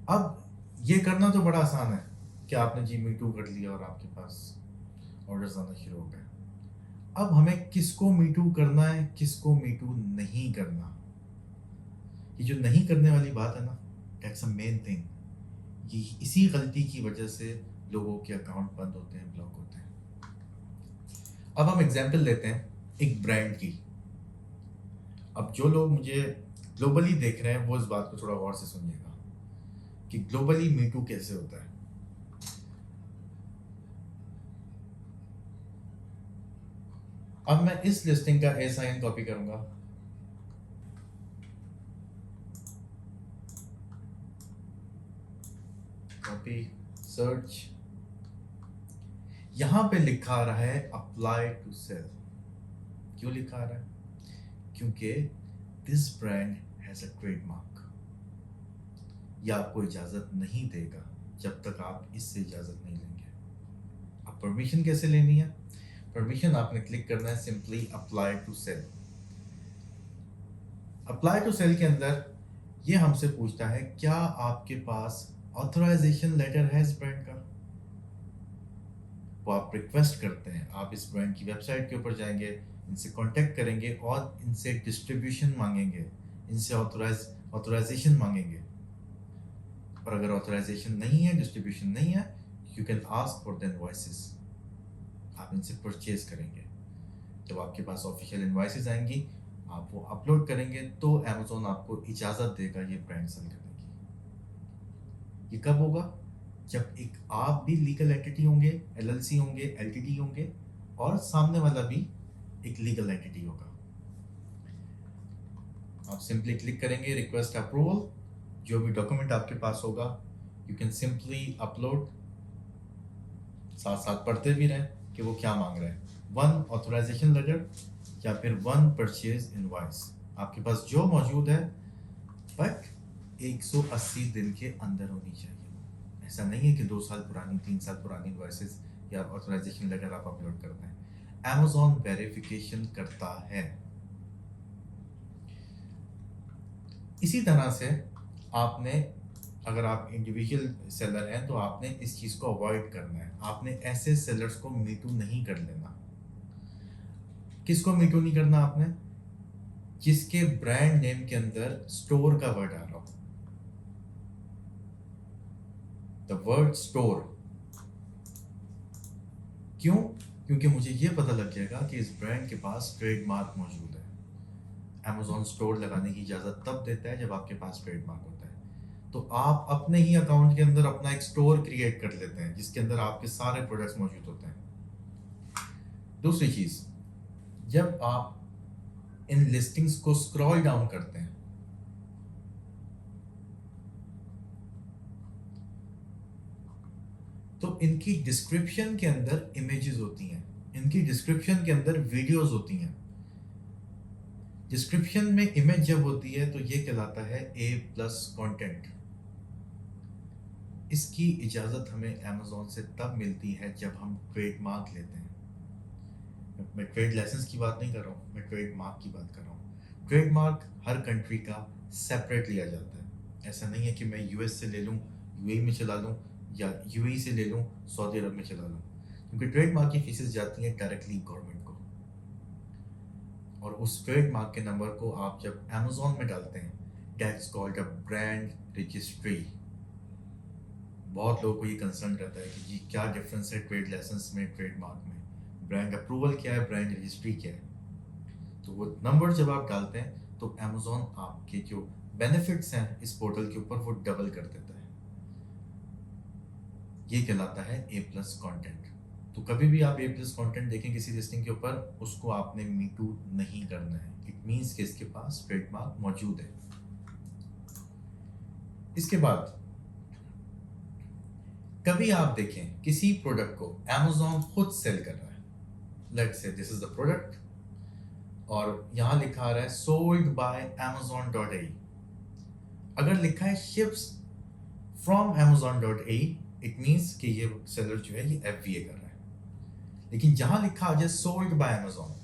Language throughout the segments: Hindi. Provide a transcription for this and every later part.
अब ये करना तो बड़ा आसान है कि आपने जी मी टू कर लिया और आपके पास ऑर्डर्स आना शुरू हो गए। अब हमें किसको मी टू करना है, किसको मी टू नहीं करना। ये जो नहीं करने वाली बात है ना, दैट्स अ मेन थिंग। ये इसी गलती की वजह से लोगों के अकाउंट बंद होते हैं, ब्लॉक होते हैं। अब हम एग्जांपल लेते हैं एक ब्रांड की। अब जो लोग मुझे ग्लोबली देख रहे हैं वो इस बात को थोड़ा गौर से सुनिएगा कि ग्लोबली मी टू कैसे होता है। अब मैं इस लिस्टिंग का एसआईएन कॉपी करूंगा, कॉपी, सर्च। यहां पे लिखा आ रहा है अप्लाई टू सेल। क्यों लिखा आ रहा है? क्योंकि this brand has a trademark. यह आपको इजाजत नहीं देगा जब तक आप इससे इजाजत नहीं लेंगे। अब परमिशन कैसे लेनी है? परमिशन आपने क्लिक करना है simply apply to sale. Apply to sale के अंदर ये हमसे पूछता है क्या आपके पास ऑथराइजेशन लेटर है इस ब्रांड का। वो आप रिक्वेस्ट करते हैं, आप इस ब्रांड की वेबसाइट के ऊपर जाएंगे, इनसे कांटेक्ट करेंगे और इनसे डिस्ट्रीब्यूशन मांगेंगे, इनसे ऑथराइजेशन मांगेंगे। और अगर ऑथराइजेशन नहीं है, डिस्ट्रीब्यूशन नहीं है, you can ask for the invoices. आप इनसे परचेज करेंगे। जब आपके पास ऑफिशियल इनवॉइसेस आएंगी, आप वो अपलोड करेंगे तो अमेजोन आपको इजाज़त देगा ये ब्रांड सेल करने की। ये कब होगा? जब एक आप भी लीगल एंटिटी होंगे, एलएलसी होंगे, एलटीडी होंगे, और सामने वाला भी एक लीगल एंटिटी होगा। आप सिंपली क्लिक करेंगे रिक्वेस्ट अप्रूवल। जो भी डॉक्यूमेंट आपके पास होगा यू कैन सिंपली अपलोड। साथ साथ पढ़ते भी रहें कि वो क्या मांग रहे हैं, वन ऑथराइजेशन लेटर या फिर वन परचेज इनवॉइस। आपके पास जो मौजूद है, बट 180 दिन के अंदर होनी चाहिए। ऐसा नहीं है कि 2 साल पुरानी, 3 साल पुरानी इनवॉइसेस या ऑथराइजेशन लेटर आप अपलोड करते हैं। अमेजोन वेरिफिकेशन करता है। इसी तरह से आपने, अगर आप इंडिविजुअल सेलर हैं तो आपने इस चीज़ को अवॉइड करना है। आपने ऐसे सेलर्स को मीटू नहीं कर लेना। किसको मीटू नहीं करना आपने? जिसके ब्रांड नेम के अंदर स्टोर का वर्ड आ रहा हो, द वर्ड स्टोर। क्यों? क्योंकि मुझे ये पता लग जाएगा कि इस ब्रांड के पास ट्रेडमार्क मौजूद है। अमेजोन स्टोर लगाने की इजाज़त तब देता है जब आपके पास ट्रेडमार्क होता है। तो आप अपने ही अकाउंट के अंदर अपना एक स्टोर क्रिएट कर लेते हैं जिसके अंदर आपके सारे प्रोडक्ट्स मौजूद होते हैं। दूसरी चीज़, जब आप इन लिस्टिंग्स को स्क्रॉल डाउन करते हैं तो इनकी डिस्क्रिप्शन के अंदर इमेजेस होती हैं, इनकी डिस्क्रिप्शन के अंदर वीडियोस होती हैं। डिस्क्रिप्शन में इमेज जब होती है तो ये कहलाता है A+ कंटेंट। इसकी इजाज़त हमें अमेजोन से तब मिलती है जब हम ट्रेडमार्क लेते हैं। मैं ट्रेड लाइसेंस की बात नहीं कर रहा हूँ, मैं ट्रेडमार्क की बात कर रहा हूँ। ट्रेडमार्क हर कंट्री का सेपरेट लिया जाता है। ऐसा नहीं है कि मैं यूएस से ले लूँ, यूएई में चला लूँ, या यूएई से ले लूँ, सऊदी अरब में चला लूँ, क्योंकि ट्रेडमार्क की फीसेस जाती हैं डायरेक्टली गवर्नमेंट को। और उस ट्रेडमार्क के नंबर को आप जब अमेजोन में डालते हैं, that's called a brand registry. बहुत लोगों को ये कंसर्न रहता है कि जी क्या डिफरेंस है ट्रेड लाइसेंस में, ट्रेडमार्क में, ब्रांड अप्रूवल क्या है, ब्रांड रजिस्ट्री क्या है। तो वो नंबर जब आप डालते हैं तो अमेजोन आपके जो बेनिफिट्स हैं इस पोर्टल के ऊपर वो डबल कर देता है। ये कहलाता है A+ कंटेंट। तो कभी भी आप A+ कंटेंट देखें किसी लिस्टिंग के ऊपर, उसको आपने मीटू नहीं करना है। इट मींस कि इसके पास ट्रेडमार्क मौजूद है। इसके बाद कभी आप देखें किसी प्रोडक्ट को अमेजोन खुद सेल कर रहा है। Let's say this is the product और यहां लिखा आ रहा है सोल्ड बाय amazon.ai। अगर लिखा है ships from amazon.ai, it means कि ये सेलर जो है ये FBA कर रहा है। लेकिन जहां लिखा आ जाए sold by Amazon,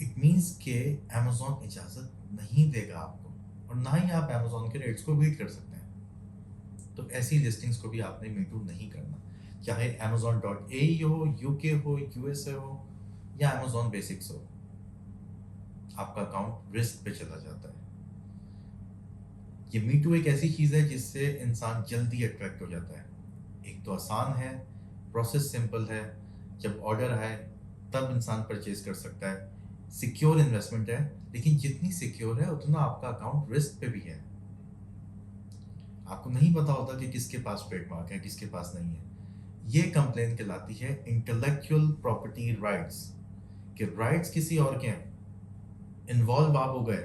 it means कि अमेजोन इजाजत नहीं देगा आपको, और ना ही आप अमेजोन के रेट्स को बीट कर सकते हैं। तो ऐसी लिस्टिंग्स को भी आपने मीटू नहीं करना, चाहे amazon.ae हो, यूके हो, यूएसए हो या amazon बेसिक्स हो, आपका अकाउंट रिस्क पे चला जाता है। ये मीटू एक ऐसी चीज़ है जिससे इंसान जल्दी अट्रैक्ट हो जाता है। एक तो आसान है, प्रोसेस सिंपल है, जब ऑर्डर आए तब इंसान परचेज कर सकता है, सिक्योर इन्वेस्टमेंट है, लेकिन जितनी सिक्योर है उतना आपका अकाउंट रिस्क पे भी है। आपको नहीं पता होता कि किसके पास ट्रेडमार्क है, किसके पास नहीं है। ये कंप्लेन कहलाती है इंटेलेक्चुअल प्रॉपर्टी राइट्स, कि राइट्स किसी और के हैं, इन्वॉल्व आप हो गए।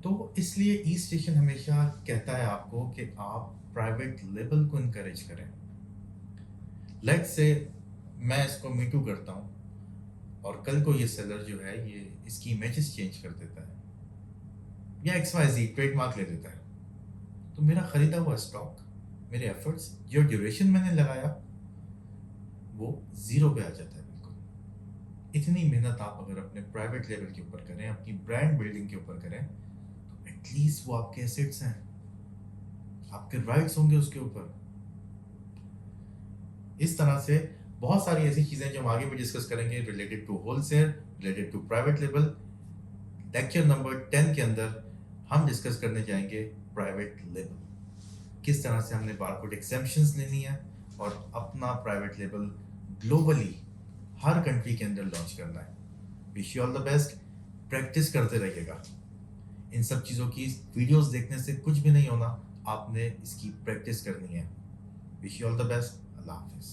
तो इसलिए ई स्टेशन हमेशा कहता है आपको कि आप प्राइवेट लेबल को इनकरेज करें। लेट्स से मैं इसको मीटू करता हूँ और कल को ये सेलर जो है ये इसकी इमेजेस चेंज कर देता है या XYZ ट्रेडमार्क ले देता है, तो मेरा खरीदा हुआ स्टॉक, मेरे एफर्ट्स, जो ड्यूरेशन मैंने लगाया, वो जीरो पे आ जाता है बिल्कुल। इतनी मेहनत आप अगर अपने प्राइवेट लेवल के ऊपर करें, अपनी ब्रांड बिल्डिंग के ऊपर करें, तो एटलीस्ट वो आपके एसेट्स हैं, आपके राइट्स होंगे उसके ऊपर। इस तरह से बहुत सारी ऐसी चीजें जो हम आगे भी डिस्कस करेंगे related to wholesale, related to private level. Lecture number 10 के अंदर हम डिस्कस करने जाएंगे प्राइवेट लेबल, किस तरह से हमने बारकोड एग्जेम्पशंस लेनी है और अपना प्राइवेट लेबल ग्लोबली हर कंट्री के अंदर लॉन्च करना है। Wish you all the best, practice करते रहिएगा। इन सब चीज़ों की वीडियोस देखने से कुछ भी नहीं होना, आपने इसकी प्रैक्टिस करनी है। Wish you all the best, अल्लाह हाफिज़।